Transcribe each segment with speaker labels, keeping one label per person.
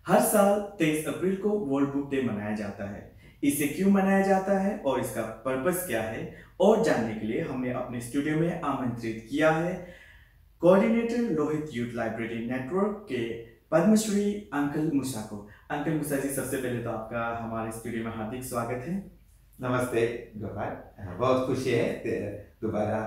Speaker 1: हर साल 23 अप्रैल को world book day मनाया जाता है। इसे क्यों मनाया जाता है और इसका पर्पस क्या है और जानने के लिए हमने अपने स्टूडियो में आमंत्रित किया है coordinator Lohit youth library network के पद्मश्री अंकल मूसा को। अंकल मूसा जी, सबसे पहले तो आपका हमारे स्टूडियो में हार्दिक स्वागत है।
Speaker 2: नमस्ते गोपाल। बहुत खुशी है दोबारा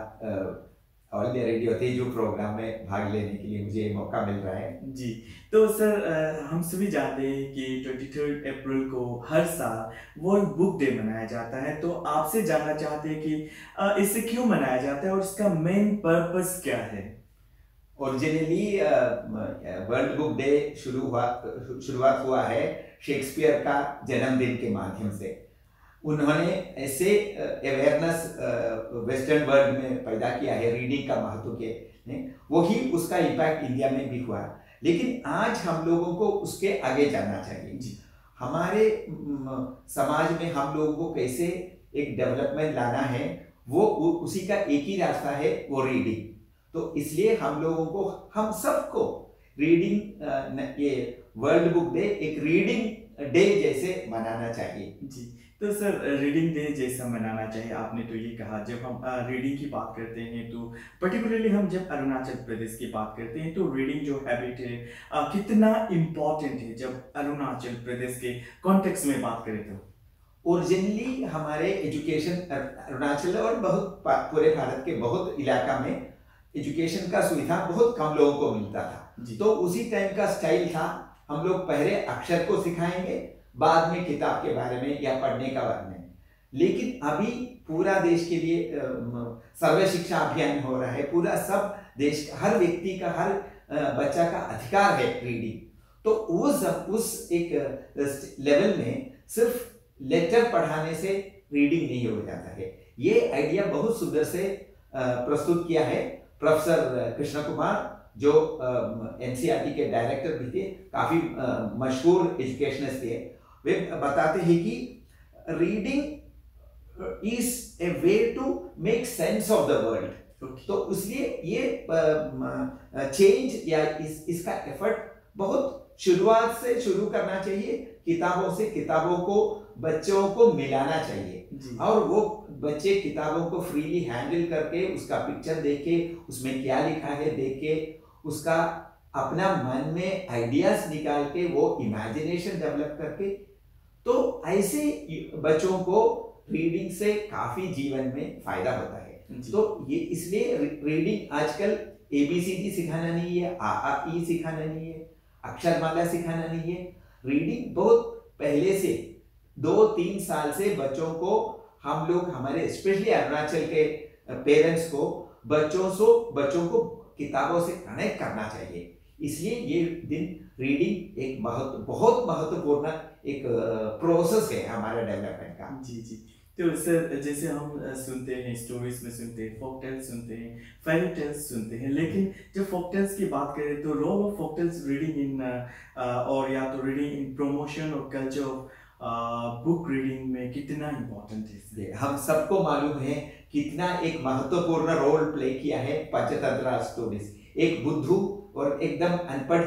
Speaker 2: All India Radio Tezu programme में भाग लेने के लिए मुझे मौका मिल रहा है।
Speaker 1: जी, तो सर हम सभी जानते हैं कि 23 अप्रैल को हर साल वर्ल्ड बुक डे मनाया जाता है। तो आपसे जानना चाहते हैं कि इसे क्यों मनाया जाता है और इसका मेन पर्पस क्या है।
Speaker 2: ओरिजिनली वर्ल्ड बुक डे शुरुआत हुआ है शेक्सपियर का जन्मदिन के माध्यम से। उन्होंने ऐसे अवेयरनेस वेस्टर्न वर्ल्ड में पैदा किया है रीडिंग का महत्व के ने, वही उसका इम्पैक्ट इंडिया में भी हुआ। लेकिन आज हम लोगों को उसके आगे जाना चाहिए।
Speaker 1: जी,
Speaker 2: हमारे समाज में हम लोगों को कैसे एक डेवलपमेंट लाना है, वो उसी का एक ही रास्ता है, वो रीडिंग। तो इसलिए हम लोगों को, हम सबको रीडिंग, ये वर्ल्ड बुक डे एक रीडिंग डे जैसे मनाना चाहिए।
Speaker 1: जी। तो सर रीडिंग डे जैसा मनाना चाहिए, आपने तो ये कहा। जब हम रीडिंग की बात करते हैं तो पर्टिकुलरली हम जब अरुणाचल प्रदेश की बात करते हैं तो रीडिंग जो हैबिट है कितना इम्पोर्टेंट है जब अरुणाचल प्रदेश के कॉन्टेक्स्ट में बात करें तो।
Speaker 2: ओरिजिनली हमारे एजुकेशन अरुणाचल और बहुत पूरे भारत के बहुत इलाका में एजुकेशन का सुविधा बहुत कम लोगों को मिलता था।
Speaker 1: जी,
Speaker 2: तो उसी टाइम का स्टाइल था, हम लोग पहले अक्षर को सिखाएंगे, बाद में किताब के बारे में या पढ़ने का बारे में। लेकिन अभी पूरा देश के लिए सर्व शिक्षा अभियान हो रहा है। पूरा सब देश, हर व्यक्ति का, हर बच्चा का अधिकार है रीडिंग। तो उस एक लेवल में सिर्फ लेक्चर पढ़ाने से रीडिंग नहीं हो जाता है। ये आइडिया बहुत सुंदर से प्रस्तुत किया है प्रोफेसर कृष्ण कुमार, जो एनसीईआरटी के डायरेक्टर भी थे, काफी मशहूर एजुकेशनिस्ट थे। वे बताते हैं कि reading is a way to make sense of the world. तो इसलिए ये चेंज या इसका एफर्ट बहुत शुरुआत से शुरू करना चाहिए। किताबों से, किताबों को बच्चों को मिलाना चाहिए और वो बच्चे किताबों को फ्रीली हैंडल करके, उसका पिक्चर देखे, उसमें क्या लिखा है देख के, उसका अपना मन में आइडियाज निकाल के, वो इमेजिनेशन डेवलप करके, तो ऐसे बच्चों को रीडिंग से काफी जीवन में फायदा होता है। तो ये इसलिए रीडिंग आजकल एबीसीडी सिखाना नहीं है, आ आ ई सिखाना नहीं है, अक्षरमाला सिखाना नहीं है। रीडिंग बहुत पहले से 2-3 साल से बच्चों को हम लोग, हमारे स्पेशली अरुणाचल के पेरेंट्स को बच्चों को किताबों से कनेक्ट करना चाहिए। इसलिए ये दिन रीडिंग एक बहुत महत्वपूर्ण एक प्रोसेस है हमारे डेवलपमेंट का।
Speaker 1: जी, जी। तो सर जैसे हम सुनते हैं, स्टोरीज में सुनते हैं, फोक टेल्स सुनते हैं, फेरी टेल्स सुनते हैं, लेकिन जब फोक टेल्स की बात करें तो role of folk tales reading in और या तो रीडिंग इन प्रमोशन और कल्चर ऑफ बुक रीडिंग में कितना इम्पोर्टेंट है।
Speaker 2: हम सबको मालूम है कितना एक महत्वपूर्ण रोल प्ले किया है पंचतंत्र स्टोरीज। एक बुद्धू और एकदम अनपढ़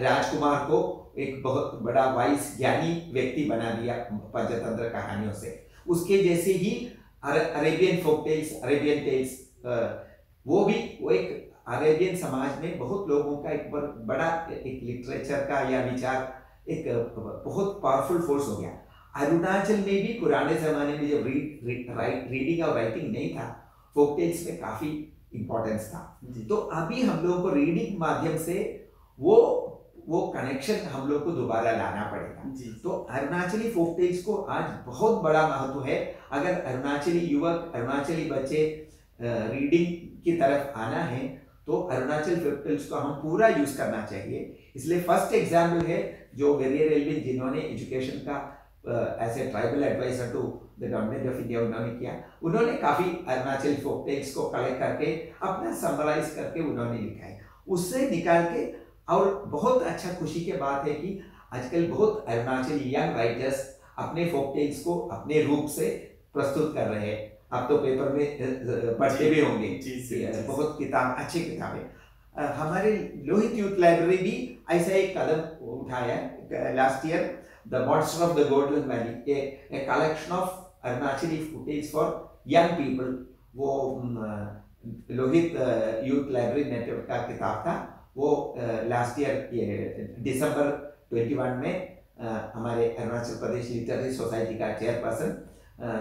Speaker 2: राजकुमार को एक बहुत बड़ा वाइस ज्ञानी व्यक्ति बना दिया पंचतंत्र कहानियों से। उसके जैसे ही Arabian folk tales, Arabian tales, वो एक अरेबियन समाज में बहुत लोगों का एक बड़ा एक लिटरेचर का या विचार एक बहुत पावरफुल फोर्स हो गया। अरुणाचल में भी पुराने जमाने में जब रीडिंग और राइटिंग नहीं था, फोक टेल्स में काफी इंपॉर्टेंस था। तो अभी हम लोगों को रीडिंग माध्यम से वो कनेक्शन हम लोग को दोबारा लाना पड़ेगा। तो अरुणाचली फोक टेल्स को आज बहुत बड़ा महत्व है। अगर अरुणाचली युवक, अरुणाचली बच्चे रीडिंग की तरफ आना है तो अरुणाचल फोक टेल्स को हम पूरा यूज करना चाहिए। इसलिए फर्स्ट एग्जाम्पल है जो वेरियर एल्विन, जिन्होंने एजुकेशन का as a tribal adviser to the government of India उन्होंने किया। उन्होंने काफी अरुणाचल फोक टेल्स को कलेक्ट करके अपना समराइज करके उन्होंने लिखा है, उससे निकाल के। और बहुत अच्छा खुशी की बात है कि आजकल बहुत अरुणाचली यंग राइटर्स अपने फोक टेल्स को अपने रूप से प्रस्तुत कर रहे हैं। आप तो पेपर में पढ़ते भी होंगे, बहुत किताब, अच्छी किताबें। हमारे लोहित यूथ लाइब्रेरी भी ऐसा एक कदम उठाया last year, the monster of the golden valley, a collection of Arunachali footage for young people. वो लोहित यूथ लाइब्रेरी नेटवर्क का किताब था। वो लास्ट ईयर दिसंबर 21 में हमारे अरुणाचल प्रदेश लिटरेरी सोसाइटी का चेयरपर्सन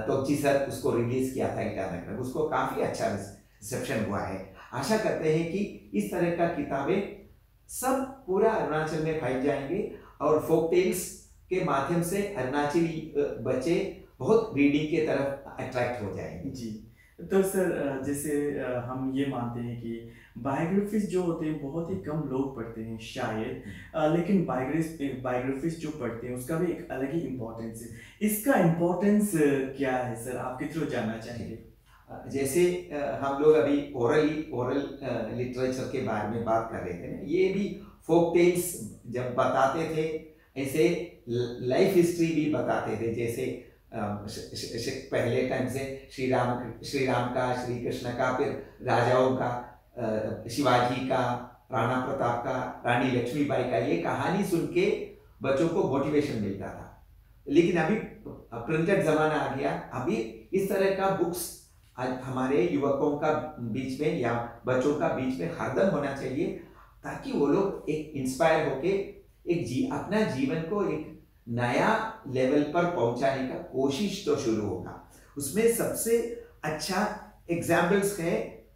Speaker 2: तोकची सर उसको रिलीज किया था ईटानगर में। उसको काफी अच्छा रिसेप्शन हुआ है। आशा करते हैं कि इस तरह का किताबें सब पूरा अरुणाचल में फैल जाएंगे और फोक टेल्स के माध्यम से अरुणाचली बच्चे बहुत रीडिंग के तरफ अट्रैक्ट हो जाएंगे।
Speaker 1: जी, तो सर जैसे हम ये मानते हैं कि बायोग्राफीज जो होते हैं बहुत ही कम लोग पढ़ते हैं शायद, लेकिन बायोग्राफीज जो पढ़ते हैं उसका भी एक अलग ही इम्पोर्टेंस है। इसका इम्पोर्टेंस क्या है सर, आपके थ्रू जानना चाहेंगे?
Speaker 2: जैसे हम लोग अभी ओरल लिटरेचर के बारे में बात कर रहे थे ना, ये भी फोक टेल्स जब बताते थे ऐसे लाइफ हिस्ट्री भी बताते थे। जैसे पहले टाइम से श्री राम का, श्री कृष्ण का, फिर राजाओं का, शिवाजी का, राणा प्रताप का, रानी लक्ष्मीबाई का, ये कहानी सुन के बच्चों को मोटिवेशन मिलता था। लेकिन अभी प्रिंटेड जमाना आ गया। अभी इस तरह का बुक्स आज हमारे युवकों का बीच में या बच्चों का बीच में हरदम होना चाहिए, ताकि वो लोग एक इंस्पायर होके अपना जीवन को एक नया लेवल पर पहुंचाने का कोशिश तो शुरू होगा। उसमें सबसे अच्छा एग्जाम्पल्स है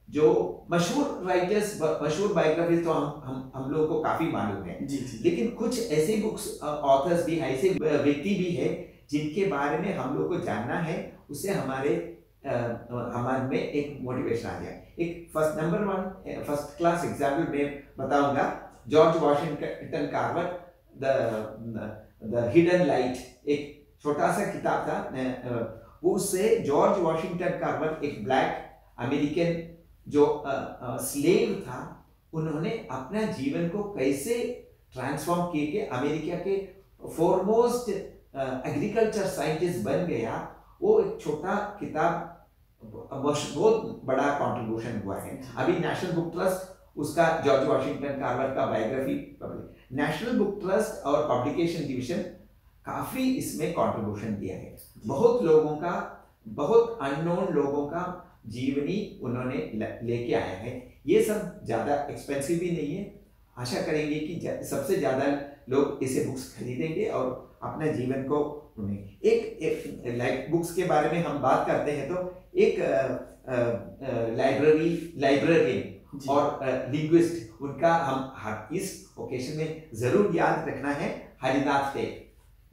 Speaker 2: जो मशहूर राइटर्स, मशहूर बायोग्राफीज तो हम लोगों को काफी मालूम है। लेकिन कुछ ऐसे बुक्स ऑथर्स भी हैं, ऐसे व्यक्ति भी है जिनके बारे में हम लोग को जानना है। उससे हमारे में एक मोटिवेशन आ जाए। एक फर्स्ट क्लास एग्जाम्पल में बताऊंगा, George Washington Carver, the hidden light, एक छोटा सा किताब था। वो उससे जॉर्ज वॉशिंगटन कार्वर एक ब्लैक अमेरिकन जो स्लेव था, उन्होंने अपना जीवन को कैसे ट्रांसफॉर्म किए कि अमेरिका के फॉरमोस्ट एग्रीकल्चर साइंटिस्ट बन गया। वो एक छोटा किताब बहुत बड़ा कंट्रीब्यूशन हुआ है। अभी नेशनल बुक ट्रस्ट उसका जॉर्ज वॉशिंगटन कार्वर का बायोग्राफी नेशनल बुक ट्रस्ट और पब्लिकेशन डिवीजन काफी इसमें कंट्रीब्यूशन दिया है। बहुत लोगों का, बहुत अननोन लोगों का जीवनी उन्होंने लेके आया है। ये सब ज्यादा एक्सपेंसिव भी नहीं है। आशा करेंगे कि सबसे ज्यादा लोग इसे बुक्स खरीदेंगे और अपने जीवन को एक लाइक बुक्स के बारे में हम बात करते हैं तो एक लाइब्रेरियन और लिंग्विस्ट, उनका हम इस ओकेशन में जरूर याद रखना है, हरिनाथ टेक।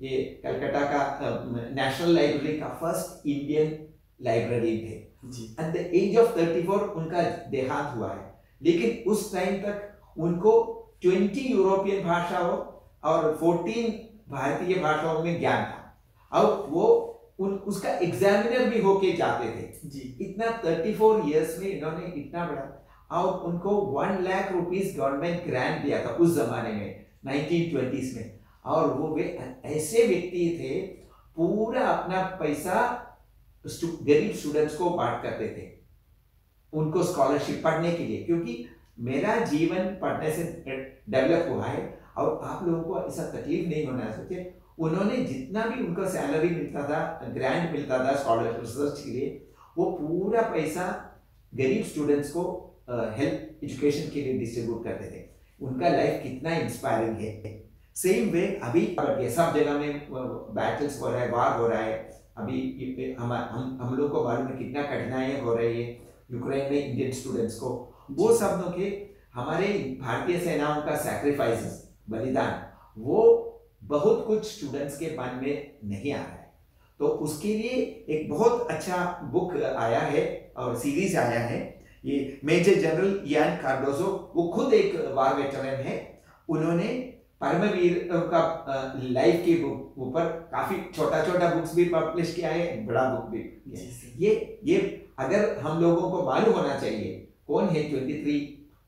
Speaker 2: ये कलकत्ता का नेशनल लाइब्रेरी का फर्स्ट इंडियन लाइब्रेरियन थे। एट द एज ऑफ 34 उनका देहांत हुआ है। लेकिन उस टाइम तक उनको 20 यूरोपियन भाषाओं और 14 भारतीय भाषाओं में ज्ञान था, और वो उसका एग्जामिनर भी होके जाते थे जी। इतना 34 इयर्स में इन्होंने इतना बड़ा, और उनको 1 लाख रुपीस गवर्नमेंट ग्रांट दिया था उस जमाने में 1920s में। और वो वे ऐसे व्यक्ति थे, पूरा अपना पैसा गरीब स्टूडेंट्स को बांट करते थे, उनको स्कॉलरशिप पढ़ने के लिए, क्योंकि मेरा जीवन पढ़ने से डेवलप हुआ है और आप लोगों को ऐसा तकलीफ नहीं होना चाहिए। उन्होंने जितना भी उनको सैलरी मिलता था, ग्रांट मिलता था स्कॉलरशिप रिसर्च के लिए, वो पूरा पैसा गरीब स्टूडेंट्स को हेल्थ एजुकेशन के लिए डिस्ट्रीब्यूट करते थे। उनका लाइफ कितना इंस्पायरिंग है। सेम वे अभी सब जगह में बैटल्स हो रहा है, वार हो रहा है। अभी हम लोग को मालूम है कितना कठिनाइयां हो रही है यूक्रेन में इंडियन स्टूडेंट्स को। वो सब के हमारे भारतीय सेनाओं का सैक्रिफाइसेस, बलिदान, वो बहुत कुछ स्टूडेंट्स के मन में नहीं आ रहा है। तो उसके लिए एक बहुत अच्छा बुक आया है और सीरीज आया है। ये मेजर जनरल यान कार्डोजो, वो खुद एक वार वेटरन है। उन्होंने परमवीर का लाइफ के ऊपर काफी छोटा छोटा बुक्स भी पब्लिश किया है, बड़ा बुक भी। ये अगर हम लोगों को मालूम होना चाहिए कौन है 23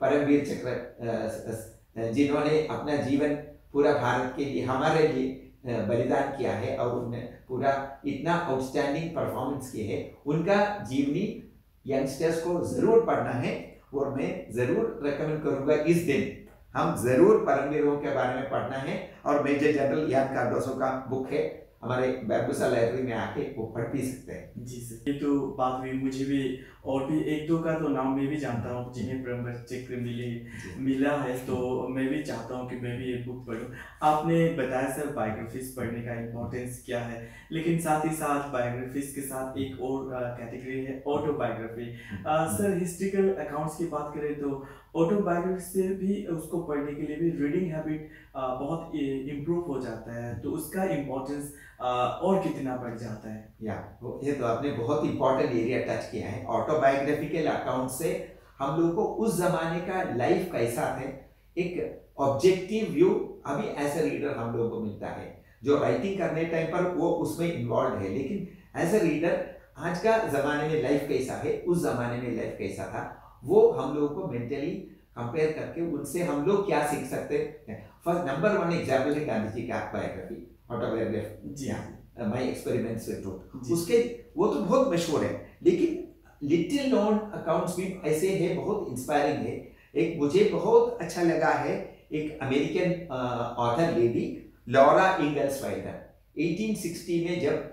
Speaker 2: परमवीर चक्र जिन्होंने अपना जीवन पूरा भारत के लिए, हमारे लिए बलिदान किया है और उन्होंने पूरा इतना आउटस्टैंडिंग परफॉर्मेंस किए है। उनका जीवनी यंगस्टर्स को जरूर पढ़ना है। और मैं जरूर रेकमेंड करूंगा इस दिन हम जरूर परमवीरों के बारे में पढ़ना है। और मेजर जनरल यान कार्डोसो का बुक है, हमारे बैम्बूसा लाइब्रेरी में आके वो पढ़ भी सकते हैं।
Speaker 1: जी सर, ये तो बात हुई, मुझे भी और भी एक दो का तो नाम मैं भी जानता हूँ जिन्हें ब्रह्म चक्र मिला है, तो मैं भी चाहता हूँ कि मैं भी ये बुक पढूं। आपने बताया सर बायोग्राफीज पढ़ने का इम्पोर्टेंस क्या है, लेकिन साथ ही साथ बायोग्राफीज के साथ एक और कैटेगरी है ऑटोबायोग्राफी। सर हिस्ट्रिकल अकाउंट्स की बात करें तो ऑटोबायोग्राफी से भी उसको पढ़ने के लिए भी रीडिंग हैबिट बहुत इम्प्रूव हो जाता है, तो उसका इम्पोर्टेंस और कितना बढ़ जाता है।
Speaker 2: ये तो आपने बहुत इंपॉर्टेंट एरिया टच किया है। ऑटोबायोग्राफिकल अकाउंट से हम लोग को उस जमाने का लाइफ कैसा है एक ऑब्जेक्टिव व्यू अभी एज ए रीडर हम लोग को मिलता है। जो राइटिंग करने टाइम पर वो उसमें इन्वॉल्व है, लेकिन एज ए रीडर आज का जमाने में लाइफ कैसा है, उस जमाने में लाइफ कैसा था, वो हम लोग को मेंटली कंपेयर करके उनसे हम लोग क्या सीख सकते हैं। फर्स्ट नंबर 1 एग्जाम्पल है गांधी जी का बायोग्राफी, ऑटोबायोग्राफी
Speaker 1: जी
Speaker 2: माय एक्सपेरिमेंट्स विद ट्रूथ। उसके वो तो बहुत मशहूर है, लेकिन लिटिल नोन अकाउंट्स भी ऐसे हैं, बहुत इंस्पायरिंग है। एक मुझे बहुत अच्छा लगा है, एक American author lady Laura Ingalls Wilder 1860 में जब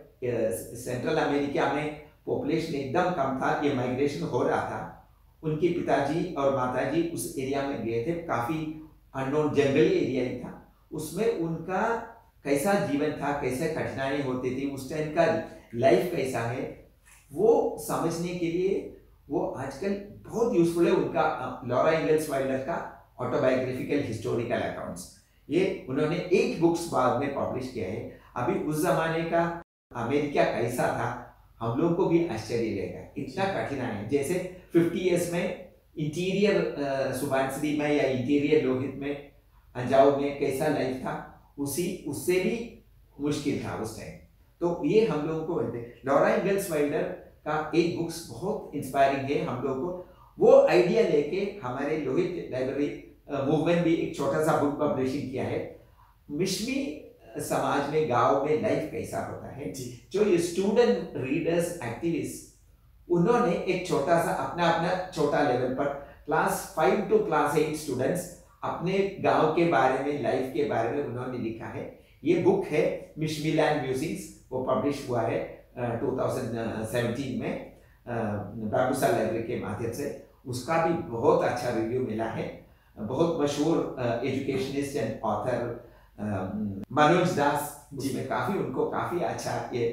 Speaker 2: सेंट्रल अमेरिका में पॉपुलेशन एकदम कम था, ये माइग्रेशन हो रहा था, उनके पिताजी और माताजी उस एरिया में गए थे, काफी अननोन जंगली एरिया ही था। उसमें उनका कैसा जीवन था, कैसे कठिनाई होती थी, उस टाइम का लाइफ कैसा है, वो समझने के लिए वो आजकल बहुत यूजफुल है उनका लॉरा इंगल्स वाइल्डर का ऑटोबायोग्राफिकल हिस्टोरिकल अकाउंट्स। ये उन्होंने 8 बुक्स बाद में पब्लिश किया है। अभी उस जमाने का अमेरिका कैसा था हम लोग को भी आश्चर्य लगेगा, इतना कठिनाई है। जैसे 50 इयर्स में इंटीरियर सुबनसिरी में या इंटीरियर लोहित में अंजाव में कैसा लाइफ था, उससे भी मुश्किल था उस टाइम। तो ये हम लोगों को लॉरा इंगल्स वाइल्डर का एक बुक्स बहुत इंस्पायरिंग है हम लोग को। वो आइडिया लेके हमारे लोहित लाइब्रेरी मूवमेंट भी एक छोटा सा बुक पब्लिशिंग किया है, मिश्मी समाज में गांव में लाइफ कैसा होता है। जो ये स्टूडेंट रीडर्स एक्टिविस्ट उन्होंने एक छोटा सा अपना छोटा लेवल पर क्लास 5 to क्लास 8 स्टूडेंट्स अपने गांव के बारे में, लाइफ के बारे में उन्होंने लिखा है। ये बुक है मिशमीलैंड म्यूजिक्स, वो पब्लिश हुआ है 2017 में बैम्बूसा लाइब्रेरी के माध्यम से। उसका भी बहुत अच्छा रिव्यू मिला है। बहुत मशहूर educationist and author Manoj Das जिसमें उनको काफी अच्छा ये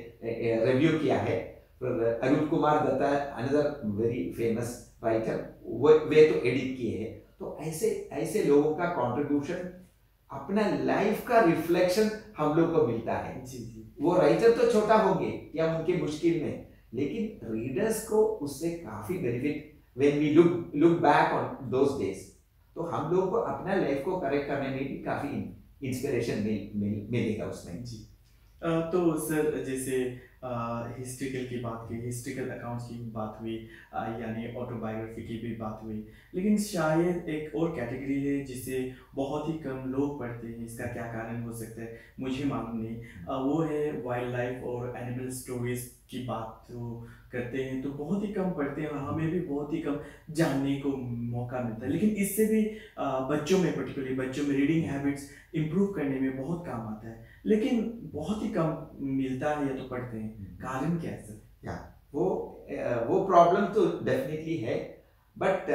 Speaker 2: रिव्यू किया है। Arun Kumar Dutta another very famous writer, वे तो एडिट किए हैं। तो ऐसे लोगों का कंट्रीब्यूशन, अपना लाइफ का रिफ्लेक्शन हम लोग को मिलता है। वो राइटर तो छोटा होंगे या उनके मुश्किल में, लेकिन रीडर्स को उससे काफी benefit when we look back on those days. तो हम लोग को अपना लाइफ को करेक्ट करने में भी काफी इंस्पिरेशन मिलेगा उसमें।
Speaker 1: जी तो सर जैसे हिस्ट्रिकल की बात की, हिस्ट्रिकल अकाउंट्स की बात हुई, यानी ऑटोबायोग्राफी की भी बात हुई, लेकिन शायद एक और कैटेगरी है जिसे बहुत ही कम लोग पढ़ते हैं। इसका क्या कारण हो सकता है मुझे मालूम नहीं। वो है वाइल्ड लाइफ और एनिमल स्टोरीज की बात जो करते हैं तो बहुत ही कम पढ़ते हैं, हमें भी बहुत ही कम जानने को मौका मिलता है। लेकिन इससे भी बच्चों में, पर्टिकुलरली बच्चों में रीडिंग हैबिट्स इम्प्रूव करने में बहुत काम आता है, लेकिन बहुत ही कम मिलता है या तो पढ़ते हैं। कारण क्या है सर?
Speaker 2: वो प्रॉब्लम तो डेफिनेटली है, बट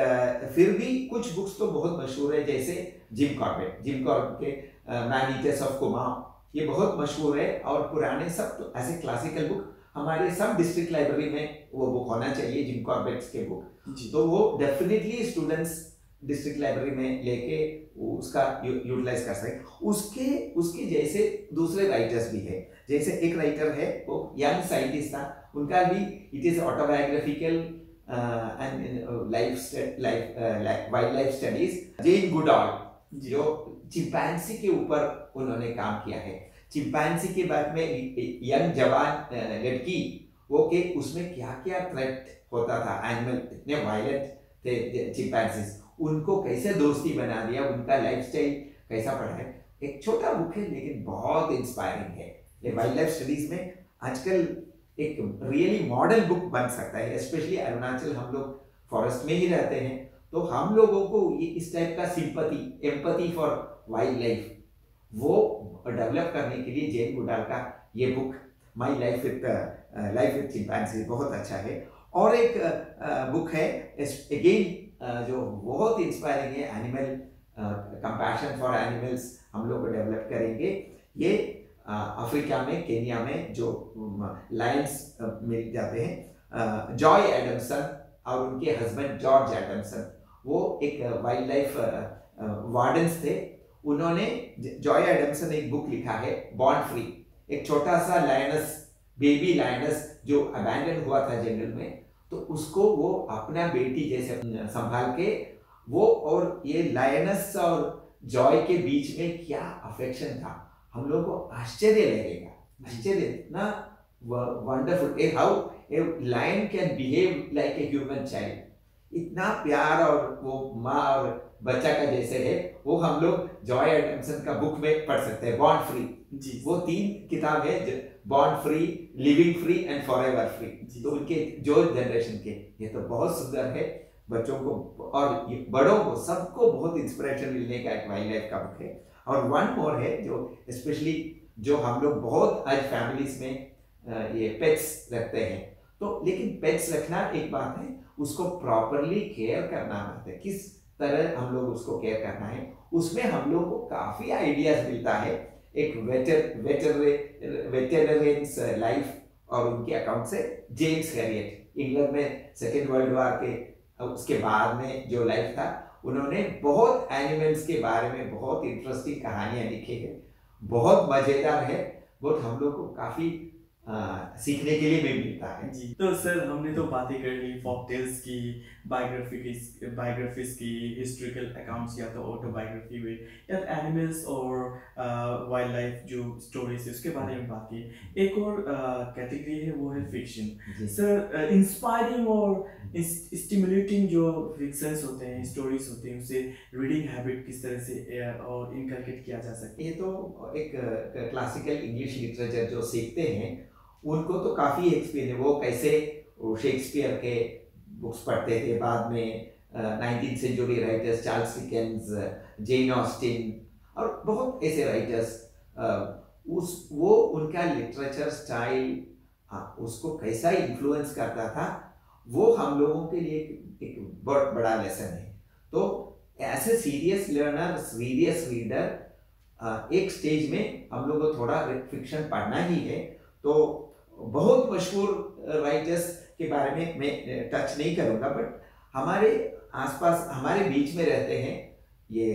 Speaker 2: फिर भी कुछ बुक्स तो बहुत मशहूर है, जैसे जिम कॉर्बेट के मैन ईटर्स ऑफ कुमाऊं, ये बहुत मशहूर है। और पुराने सब तो ऐसे क्लासिकल बुक हमारे सब डिस्ट्रिक्ट लाइब्रेरी में वो बुक होना चाहिए, जिम कॉर्बेट के बुक। तो वो डेफिनेटली स्टूडेंट्स डिस्ट्रिक्ट लाइब्रेरी में लेके उसका यूटिलाइज कर सके। उसके जैसे दूसरे राइटर्स भी है, जैसे एक राइटर है वो यंग साइंटिस्ट था, उनका भी it is autobiographical and wild life studies, Jane Goodall, जो चिंपैंजी के ऊपर उन्होंने काम किया है। चिंपैंजी के बाद में यंग जवान लड़की, वो के उसमें क्या क्या थ्रेट होता था, एनिमल इतने वायलेंट थे चिंपैंजीज, उनको कैसे दोस्ती बना दिया, उनका लाइफस्टाइल कैसा पढ़ा है। एक छोटा बुक है लेकिन बहुत इंस्पायरिंग है। ये वाइल्ड लाइफ स्टडीज में आजकल एक रियली मॉडल बुक बन सकता है, स्पेशली अरुणाचल, हम लोग फॉरेस्ट में ही रहते हैं, तो हम लोगों को ये इस टाइप का sympathy, empathy for wild life वो डेवलप करने के लिए जेन गुडाल का ये book my life with chimpanzee बहुत अच्छा है। और एक बुक है अगेन जो बहुत इंस्पायरिंग है, एनिमल कंपैशन फॉर एनिमल्स हम लोग डेवलप करेंगे। ये अफ्रीका में, केन्या में जो लायंस मिल जाते हैं, जॉय एडमसन और उनके हस्बैंड जॉर्ज एडमसन, वो एक वाइल्ड लाइफ वार्डन्स थे। उन्होंने, जॉय एडमसन ने एक बुक लिखा है बॉर्न फ्री, एक छोटा सा लायनस, बेबी लायनस जो अबैंडन हुआ था जंगल में, तो उसको वो अपना बेटी जैसे संभाल के, वो और ये लायनस और जॉय के बीच में क्या अफेक्शन था, हम लोग को आश्चर्य लगेगा, आश्चर्य इतना wonderful how a lion can behave like a human child, इतना प्यार और वो माँ और बच्चा का जैसे है, वो हम लोग जॉय एडमसन का बुक में पढ़ सकते हैं, बॉर्न फ्री। वो 3 किताब है, born free, living free and forever free, तो उनके जो जनरेशन के, ये तो बहुत सुंदर है, बच्चों को और बड़ों को सबको बहुत इंस्पिरेशन मिलने का एक वाइल्ड लाइफ का बुक है। और वन मोर है जो स्पेशली जो हम लोग बहुत आज फैमिलीज में ये पेट्स रखते हैं, तो लेकिन पेट्स रखना एक बात है, उसको प्रॉपरली केयर करना बात है, किस तरह हम लोग उसको केयर करना है, उसमें हम लोग को काफी आइडियाज मिलता है। एक वेटरनरियंस लाइफ और उनके अकाउंट से, जेम्स हैरियट इंग्लैंड में सेकेंड वर्ल्ड वॉर के उसके बाद में जो लाइफ था, उन्होंने बहुत एनिमल्स के बारे में बहुत इंटरेस्टिंग कहानियां लिखी है, बहुत मजेदार है, बहुत हम लोग को काफी सीखने के लिए भी मिलता है।
Speaker 1: जी, तो सर हमने तो बातें कर ली फॉक टेल्स की, बायोग्राफीज की, हिस्ट्रिकल अकाउंट्स या तो ऑटोबायोग्राफी में, या एनिमल्स और वाइल्ड लाइफ जो स्टोरीज है उसके बारे में बात की। एक और कैटेगरी है वो है फिक्शन। सर इंस्पायरिंग और स्टिमुलेटिंग जो फिक्शंस होते हैं, स्टोरीज होते हैं, उससे रीडिंग हैबिट किस तरह से और इनकलकेट किया जा सकता है?
Speaker 2: ये तो एक क्लासिकल इंग्लिश लिटरेचर जो सीखते हैं उनको तो काफ़ी एक्सपीरियंस है, वो कैसे शेक्सपियर के बुक्स पढ़ते थे, बाद में 19th century writers Charles Dickens, Jane Austen और बहुत ऐसे राइटर्स, वो उनका लिटरेचर स्टाइल उसको कैसा इन्फ्लुएंस करता था, वो हम लोगों के लिए एक बहुत बड़ा लेसन है। तो ऐसे सीरियस लर्नर, सीरियस रीडर, एक स्टेज में हम लोग को थोड़ा फिक्शन पढ़ना ही है। तो बहुत मशहूर राइटर्स के बारे में मैं टच नहीं करूँगा, बट हमारे आसपास हमारे बीच में रहते हैं ये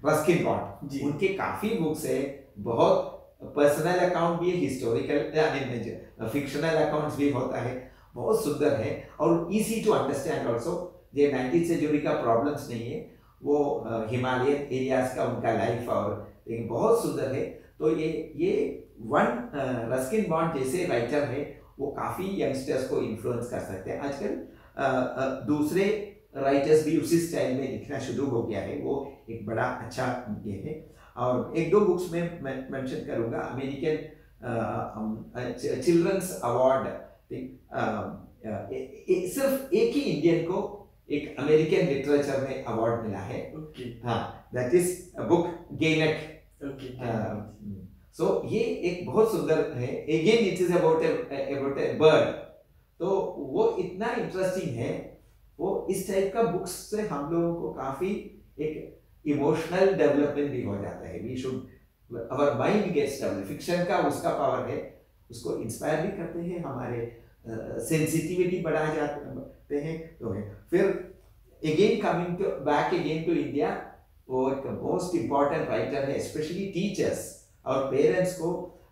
Speaker 2: रस्किन बॉन्ड, उनके काफ़ी बुक्स है, बहुत पर्सनल अकाउंट भी है, हिस्टोरिकल फिक्शनल अकाउंट्स भी होता है, बहुत सुंदर है और इजी टू अंडरस्टैंड ऑल्सो। ये 19th सेंचुरी का प्रॉब्लम्स नहीं है, वो हिमालयन एरियाज का उनका लाइफ और लेकिन बहुत सुंदर है। तो ये रस्किन बॉन्ड जैसे राइटर है, वो काफ़ी यंगस्टर्स को इन्फ्लुएंस कर सकते हैं। आजकल दूसरे राइटर्स भी उसी स्टाइल में लिखना शुरू हो गया है, वो एक बड़ा अच्छा ये है। और एक दो बुक्स में मैं मेंशन करूँगा, अमेरिकन चिल्ड्रंस अवार्ड, सिर्फ एक ही इंडियन को एक अमेरिकन लिटरेचर में अवार्ड मिला है। हाँ, दैट इज बुक गेनेट। सो ये एक बहुत सुंदर है, again it is about A bird, तो वो इतना इंटरेस्टिंग है, वो इस टाइप का बुक्स से हम लोगों को काफी एक इमोशनल डेवलपमेंट भी हो जाता है। We should our mind gets develop, fiction का उसका पावर है, उसको इंस्पायर भी करते हैं, हमारे सेंसिटिविटी बढ़ा जाते हैं। तो फिर again coming to back again to India, वो एक मोस्ट इम्पॉर्टेंट राइटर है, स्पेशली टीचर्स और पेरेंट्स को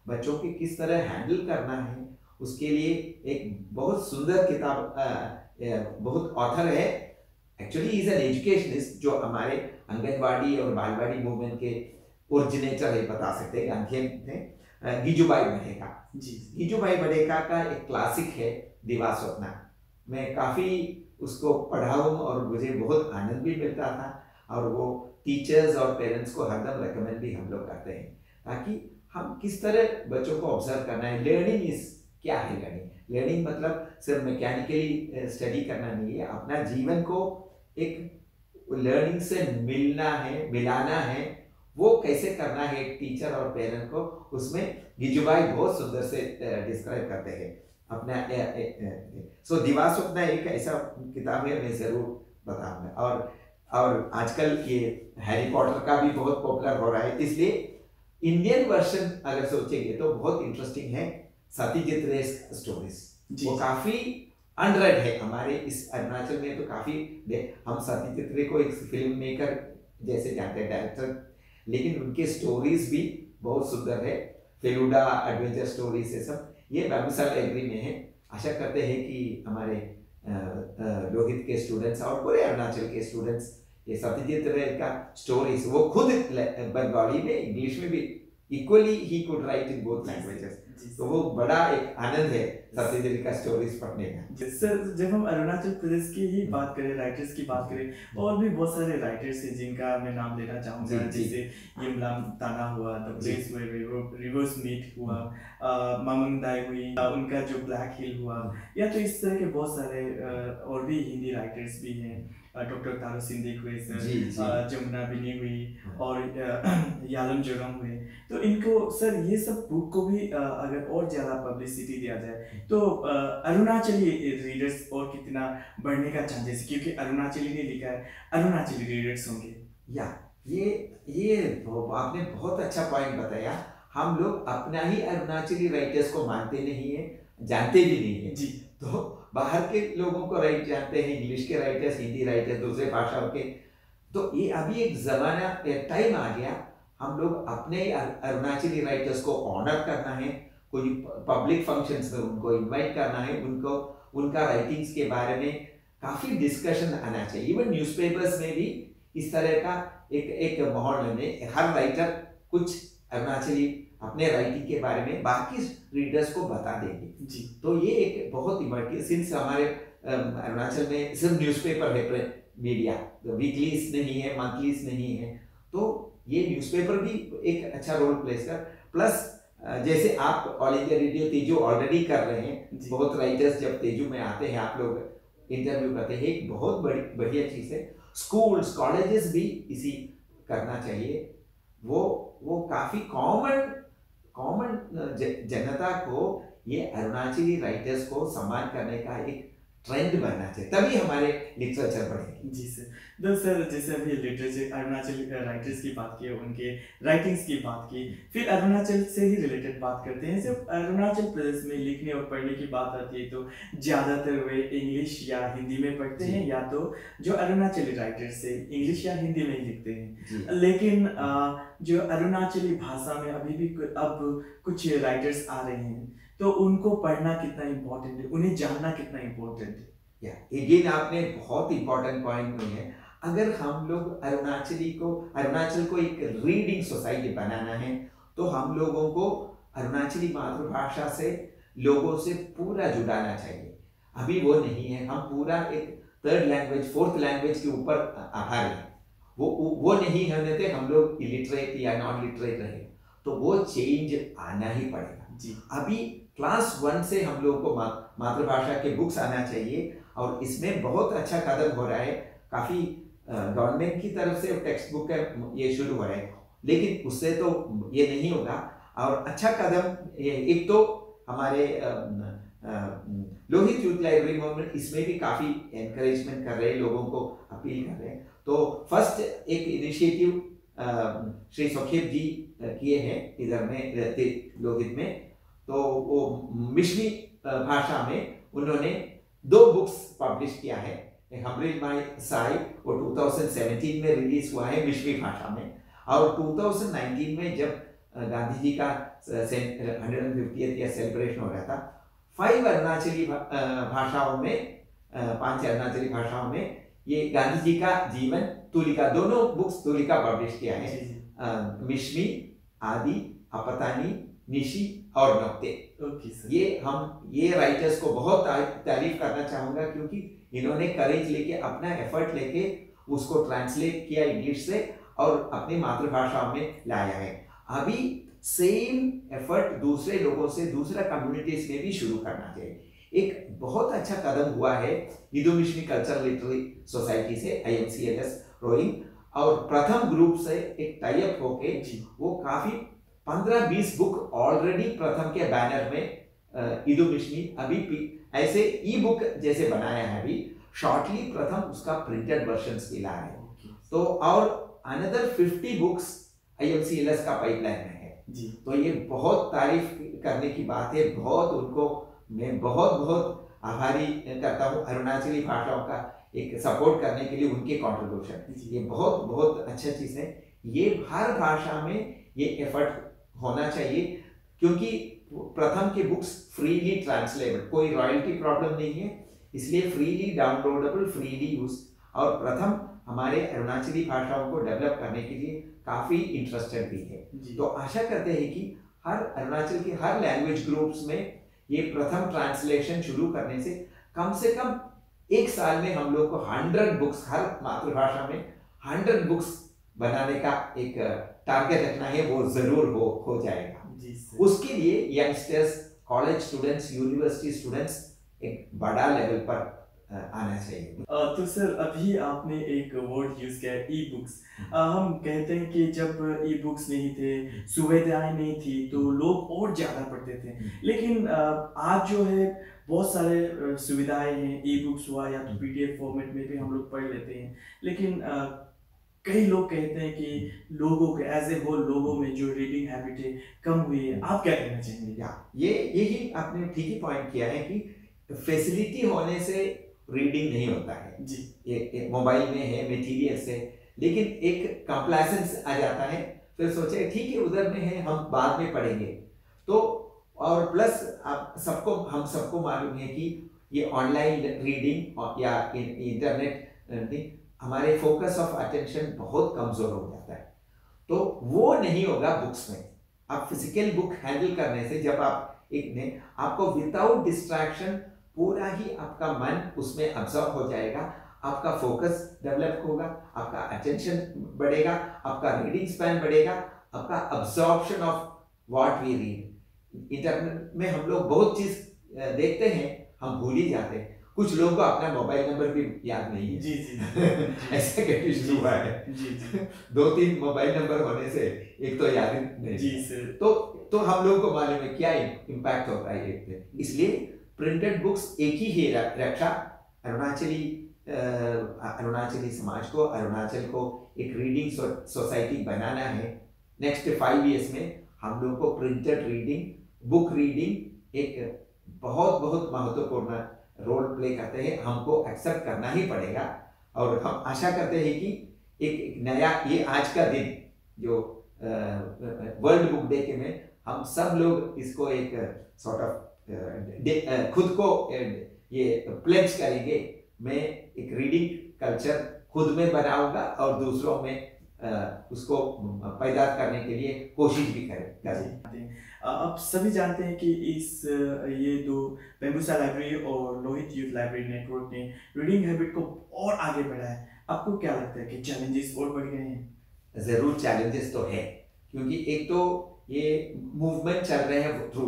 Speaker 2: बच्चों के किस तरह हैंडल करना है, उसके लिए एक बहुत सुंदर किताब, बहुत ऑथर है, एक्चुअली इज एन एजुकेशनिस्ट, जो हमारे आंगनबाड़ी और बालवाड़ी मूवमेंट के ओरिजिनेटर है, बता सकते हैं, गांधीयन थे, गिजुभाई बड़ेका जी। गिजुभाई बड़ेका का एक क्लासिक है दिवा स्वप्ना, मैं काफ़ी उसको पढ़ा हूँ और मुझे बहुत आनंद भी मिलता था, और वो टीचर्स और पेरेंट्स को हरदम रेकमेंड भी हम लोग करते हैं, ताकि हम किस तरह बच्चों को ऑब्जर्व करना है। लर्निंग इज क्या है? लर्निंग मतलब सिर्फ मैकेनिकली स्टडी करना नहीं है, अपना जीवन को एक लर्निंग से मिलना है, मिलाना है, वो कैसे करना है एक टीचर और पेरेंट को, उसमें गिजुभाई बहुत सुंदर से डिस्क्राइब करते हैं अपना। सो दिवा स्वप्न एक ऐसा किताब है, मैं जरूर बताऊंगा। और आजकल ये हैरी पॉटर का भी बहुत पॉपुलर हो रहा है, इसलिए इंडियन वर्जन अगर सोचेंगे तो बहुत इंटरेस्टिंग है। सत्यजीत रे स्टोरीज वो काफी अनरेड है हमारे इस अरुणाचल में, तो काफी हम सत्यजीत रे को एक फिल्म मेकर जैसे जानते हैं, डायरेक्टर, लेकिन उनके स्टोरीज भी बहुत सुंदर है। फेलुडा एडवेंचर स्टोरीज है सब, ये बैम्बूसल एग्री में है। आशा करते हैं कि हमारे लोहित के स्टूडेंट्स और पूरे अरुणाचल के स्टूडेंट्स ये सत्यजीत रे का स्टोरीज, वो खुद बंगाली में, इंग्लिश में भी equally he could write in both languages, तो वो बड़ा एक आनंद है सत्यजीत रे का स्टोरीज पढ़ने का।
Speaker 1: सर जब हम अरुणाचल प्रदेश की ही बात करें, राइटर्स की बात करें, और भी बहुत सारे राइटर्स हैं जिनका मैं नाम लेना चाहूँगा, जैसे यमलाम ताना हुआ, the place where rivers meet हुआ, मामंग दाई हुई, उनका जो ब्लैक हिल हुआ, या तो इस तरह के बहुत सारे और भी हिंदी राइटर्स भी हैं। डॉक्टर तारू सिंधिक हुए सर, जमुना बिनी हुई, और यालम जोरम हुए। तो इनको सर ये सब बुक को भी अगर और ज़्यादा पब्लिसिटी दिया जाए तो अरुणाचली रीडर्स और कितना बढ़ने का चांसेस, क्योंकि अरुणाचली ने लिखा है, अरुणाचली रीडर्स होंगे।
Speaker 2: या ये आपने बहुत अच्छा पॉइंट बताया। हम लोग अपना ही अरुणाचली राइटर्स को मानते नहीं है, जानते भी नहीं है
Speaker 1: जी।
Speaker 2: तो बाहर के लोगों को राइट जानते हैं, इंग्लिश के राइटर्स, हिंदी राइटर्स, दूसरे भाषाओं के। तो ये अभी एक जमाना, एक टाइम आ गया, हम लोग अपने अरुणाचली राइटर्स को ऑनर करना है, कोई पब्लिक फंक्शंस में उनको इनवाइट करना है, उनको उनका राइटिंग्स के बारे में काफ़ी डिस्कशन आना चाहिए। इवन न्यूज़पेपर्स में भी इस तरह का एक माहौल में हर राइटर कुछ अरुणाचली अपने राइटिंग के बारे में बाकी रीडर्स को बता देंगे
Speaker 1: जी।
Speaker 2: तो ये एक बहुत इम्पोर्टेंट, सिंस हमारे अरुणाचल में सिर्फ न्यूज़पेपर है, मीडिया वीकलीज नहीं है, मंथलीज नहीं है, तो ये न्यूज़पेपर भी एक अच्छा रोल प्ले कर। प्लस जैसे आप All India Radio Tezu already कर रहे हैं, बहुत राइटर्स जब तेजू में आते हैं, आप लोग इंटरव्यू करते हैं, एक बहुत बढ़िया चीज़ है। स्कूल्स कॉलेजेस भी इसी करना चाहिए। वो काफ़ी कॉमन जनता को ये अरुणाचली राइटर्स को सम्मान करने का एक ट्रेंड बनना चाहिए, तभी हमारे लिटरेचर बढ़ेगी।
Speaker 1: जी सर। तो सर जैसे अभी लिटरेचर अरुणाचल राइटर्स की बात की, उनके राइटिंग्स की बात की, फिर अरुणाचल से ही रिलेटेड बात करते हैं। जब अरुणाचल प्रदेश में लिखने और पढ़ने की बात आती है तो ज़्यादातर वे इंग्लिश या हिंदी में पढ़ते हैं, या तो जो अरुणाचली राइटर्स है इंग्लिश या हिंदी में ही लिखते हैं। लेकिन जो अरुणाचली भाषा में अभी भी अब कुछ राइटर्स आ रहे हैं, तो उनको पढ़ना कितना इम्पोर्टेंट है, उन्हें जानना कितना इम्पोर्टेंट है?
Speaker 2: या अगेन आपने बहुत इम्पोर्टेंट पॉइंट किया है। अगर हम लोग अरुणाचल को एक रीडिंग सोसाइटी बनाना है, तो हम लोगों को अरुणाचली मातृभाषा से लोगों से पूरा जुड़ाना चाहिए। अभी वो नहीं है, हम पूरा एक थर्ड लैंग्वेज, फोर्थ लैंग्वेज के ऊपर आभार हैं। वो नहीं होने थे, हम लोग इलिटरेट या नॉन लिटरेट रहे, तो वो चेंज आना ही पड़ेगा
Speaker 1: जी।
Speaker 2: अभी क्लास 1 से हम लोगों को मातृभाषा के बुक्स आना चाहिए, और इसमें बहुत अच्छा कदम हो रहा है। काफ़ी गवर्नमेंट की तरफ से टेक्स्ट बुक ये शुरू हो रहा है, लेकिन उससे तो ये नहीं होगा। और अच्छा कदम एक तो हमारे लोहित यूथ लाइब्रेरी मूवमेंट इसमें भी काफ़ी एनकरेजमेंट कर रहे हैं, लोगों को अपील कर रहे हैं। तो फर्स्ट एक इनिशिएटिव श्री सुखेब जी किए हैं इधर में लोहित में, तो वो मिश्मी भाषा में उन्होंने 2 बुक्स पब्लिश किया है। हमरिल माई साई वो 2017 में रिलीज हुआ है मिश्मी भाषा में, और 2019 में जब गांधी जी का 150th ईयर सेलिब्रेशन हो रहा था, 5 अरुणाचली भाषाओं में 5 अरुणाचली भाषाओं में ये गांधी जी का जीवन, तुलिका, दोनों बुक्स तुलिका पब्लिश किया है। मिश्मी, आदि, अपतानी, निशी और नक्ते। ये राइटर्स को बहुत तारीफ करना चाहूँगा, क्योंकि इन्होंने करेज लेके, अपना एफर्ट लेके उसको ट्रांसलेट किया इंग्लिश से और अपनी मातृभाषा में लाया है। अभी सेम एफर्ट दूसरे लोगों से, दूसरा कम्युनिटीज में भी शुरू करना चाहिए। एक बहुत अच्छा कदम हुआ है इदुमिशमी कल्चरल लिटरेरी सोसाइटी से, IMCLS रोइंग, और प्रथम ग्रुप से एक टाई अप होके वो काफी 15-20 बुक ऑलरेडी प्रथम के बैनर में इदुमिशमी अभी ऐसे ई बुक जैसे बनाया है, अभी शॉर्टली प्रथम उसका प्रिंटेड वर्जन्स भी ला है। तो और अनदर 50 बुक्स IMCLS का पाइपलाइन में है जी। तो ये बहुत तारीफ करने की बात है, बहुत उनको मैं बहुत बहुत आभारी करता हूँ अरुणाचली भाषाओं का एक सपोर्ट करने के लिए, उनके कंट्रीब्यूशन ये बहुत बहुत अच्छा चीज़ है। ये हर भाषा में ये एफर्ट होना चाहिए, क्योंकि प्रथम के बुक्स फ्रीली ट्रांसलेबल, कोई रॉयल्टी प्रॉब्लम नहीं है, इसलिए फ्रीली डाउनलोडेबल, फ्रीली यूज, और प्रथम हमारे अरुणाचली भाषाओं को डेवलप करने के लिए काफ़ी इंटरेस्टेड भी है। तो आशा करते हैं कि हर अरुणाचल के हर लैंग्वेज ग्रुप्स में ये प्रथम ट्रांसलेशन शुरू करने से कम एक साल में हम लोग को 100 बुक्स, हर मातृभाषा में 100 बुक्स बनाने का एक टारगेट रखना है, वो जरूर हो जाएगा। उसके लिए youngsters, college students, university students एक बड़ा लेवल पर आना चाहिए।
Speaker 1: तो सर अभी आपने एक वर्ड यूज किया है, ई बुक्स। हम कहते हैं कि जब ई बुक्स नहीं थे, सुविधाएं नहीं थी, तो लोग और ज्यादा पढ़ते थे, लेकिन आज जो है बहुत सारे सुविधाएं हैं, ई बुक्स हुआ या तो PDF फॉर्मेट में भी हम लोग पढ़ लेते हैं, लेकिन कई लोग कहते हैं कि लोगों के एज ए होल लोगों में जो रीडिंग हैबिट है कम हुई है। आप क्या कहना चाहेंगे?
Speaker 2: यही आपने ठीक ही पॉइंट किया है कि फैसिलिटी होने से रीडिंग नहीं होता है जी। ये मोबाइल में है, मटेरियल्स है, लेकिन एक कंप्लेसेंस आ जाता है, फिर सोचे ठीक है उधर में है, हम बाद में पढ़ेंगे। तो और प्लस हम सबको मालूम है कि ये ऑनलाइन रीडिंग या इंटरनेट हमारे फोकस ऑफ अटेंशन बहुत कमजोर हो जाता है, तो वो नहीं होगा बुक्स में। आप फिजिकल बुक हैंडल करने से जब आप आपको विदाउट डिस्ट्रैक्शन पूरा ही आपका मन उसमें अब्जॉर्ब हो जाएगा, आपका फोकस डेवलप होगा, आपका अटेंशन बढ़ेगा, आपका रीडिंग स्पैन बढ़ेगा, आपका absorption of what we read. Internet में हम लोग बहुत चीज देखते हैं, हम भूल ही जाते हैं। कुछ लोगों को अपना मोबाइल नंबर भी याद नहीं है
Speaker 1: जी जी
Speaker 2: ऐसा कंडीशन हुआ है
Speaker 1: जी जी
Speaker 2: 2-3 मोबाइल नंबर होने से एक तो याद नहीं
Speaker 1: जी सर।
Speaker 2: तो हम लोगों को मालूम है क्या इम्पैक्ट होता है एक, इसलिए प्रिंटेड बुक्स एक ही रक्षा अरुणाचली समाज को, अरुणाचल को एक रीडिंग सोसाइटी बनाना है। नेक्स्ट 5 इयर्स में हम लोग को प्रिंटेड रीडिंग, बुक रीडिंग एक बहुत बहुत महत्वपूर्ण रोल प्ले करते हैं, हमको एक्सेप्ट करना ही पड़ेगा। और हम आशा करते हैं कि एक नया ये आज का दिन जो वर्ल्ड बुक डे के में हम सब लोग इसको एक सॉर्ट ऑफ खुद को ये प्लेज करेंगे, मैं एक रीडिंग कल्चर खुद में बनाऊंगा और दूसरों में उसको पैदा करने के लिए कोशिश भी करें।
Speaker 1: आप सभी जानते हैं कि ये दो बैम्बूसा लाइब्रेरी और लोहित यूथ लाइब्रेरी नेटवर्क ने रीडिंग हैबिट को और आगे बढ़ाया है। आपको क्या लगता है कि चैलेंजेस और बढ़ गए हैं?
Speaker 2: जरूर चैलेंजेस तो है, क्योंकि एक तो ये मूवमेंट चल रहे हैं थ्रू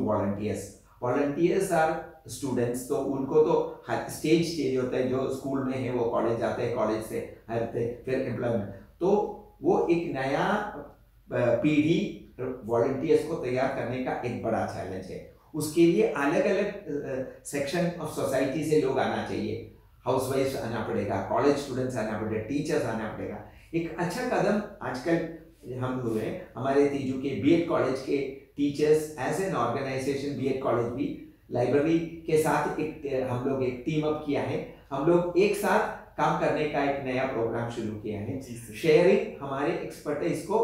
Speaker 2: वॉलंटियर्स आर स्टूडेंट्स, तो उनको तो स्टेज होता है, जो स्कूल में है वो कॉलेज जाते हैं, कॉलेज से हटते फिर एम्प्लॉयमेंट, तो वो एक नया पीढ़ी वॉलंटियर्स को तैयार करने का एक बड़ा चैलेंज है। उसके लिए अलग अलग सेक्शन ऑफ सोसाइटी से लोग आना चाहिए, हाउसवाइफ आना पड़ेगा, कॉलेज स्टूडेंट्स आना पड़ेगा, टीचर्स आना पड़ेगा। एक अच्छा कदम आजकल हम हुए, हमारे तीजू के BEd कॉलेज के teachers as an organisation, BEd college भी लाइब्रेरी के साथ हम लोग एक टीम अप किया है, हम लोग एक साथ काम करने का एक नया प्रोग्राम शुरू किया है, शेयरिंग हमारे एक्सपर्टाइज को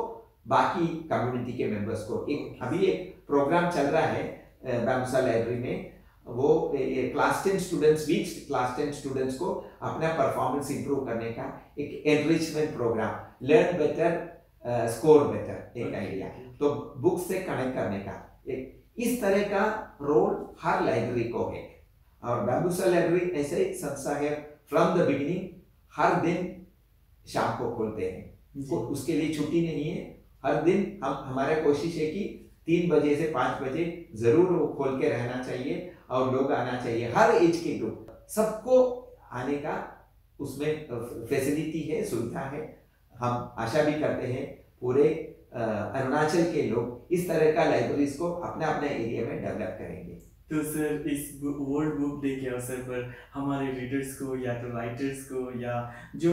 Speaker 2: बाकी कम्युनिटी के मेंबर्स को। अभी एक प्रोग्राम चल रहा है बैम्बूसा लाइब्रेरी में, वो class 10 students, weak class 10 students को अपना परफॉर्मेंस इंप्रूव करने का एक enrichment programme, learn better score better एक आइडिया, तो बुक से कनेक्ट करने का एक इस तरह का रोल हर लाइब्रेरी को है। और बैम्बूसा लाइब्रेरी ऐसे ही संस्था है, फ्रॉम द बिगिनिंग हर दिन शाम को खोलते हैं, उसके लिए छुट्टी नहीं है, हर दिन हमारा कोशिश है कि 3 बजे से 5 बजे जरूर वो खोल के रहना चाहिए। और लोग आना चाहिए, हर एज के ग्रुप सबको आने का उसमें फैसिलिटी है, सुविधा है। हम आशा भी करते हैं पूरे अरुणाचल के लोग इस तरह का लाइब्रेरीज को अपने अपने एरिया में डेवलप करेंगे।
Speaker 1: तो सर इस वर्ल्ड बुक डे के अवसर पर हमारे रीडर्स को या तो राइटर्स को या जो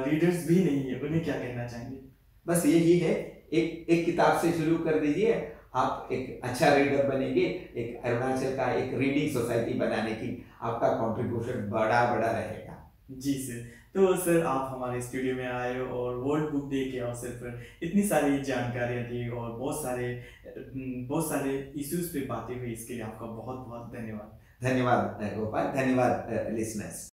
Speaker 1: रीडर्स भी नहीं है उन्हें क्या कहना चाहेंगे?
Speaker 2: बस यही है, एक किताब से शुरू कर दीजिए, आप एक अच्छा रीडर बनेंगे, एक अरुणाचल का एक रीडिंग सोसाइटी बनाने की आपका कंट्रीब्यूशन बड़ा बड़ा रहेगा।
Speaker 1: जी सर। तो सर आप हमारे स्टूडियो में आए और वर्ल्ड बुक डे के अवसर पर इतनी सारी जानकारियाँ दी और बहुत सारे इश्यूज पे बातें हुई, इसके लिए आपका बहुत बहुत धन्यवाद।
Speaker 2: धन्यवाद गोपाल, धन्यवाद लिसनर्स।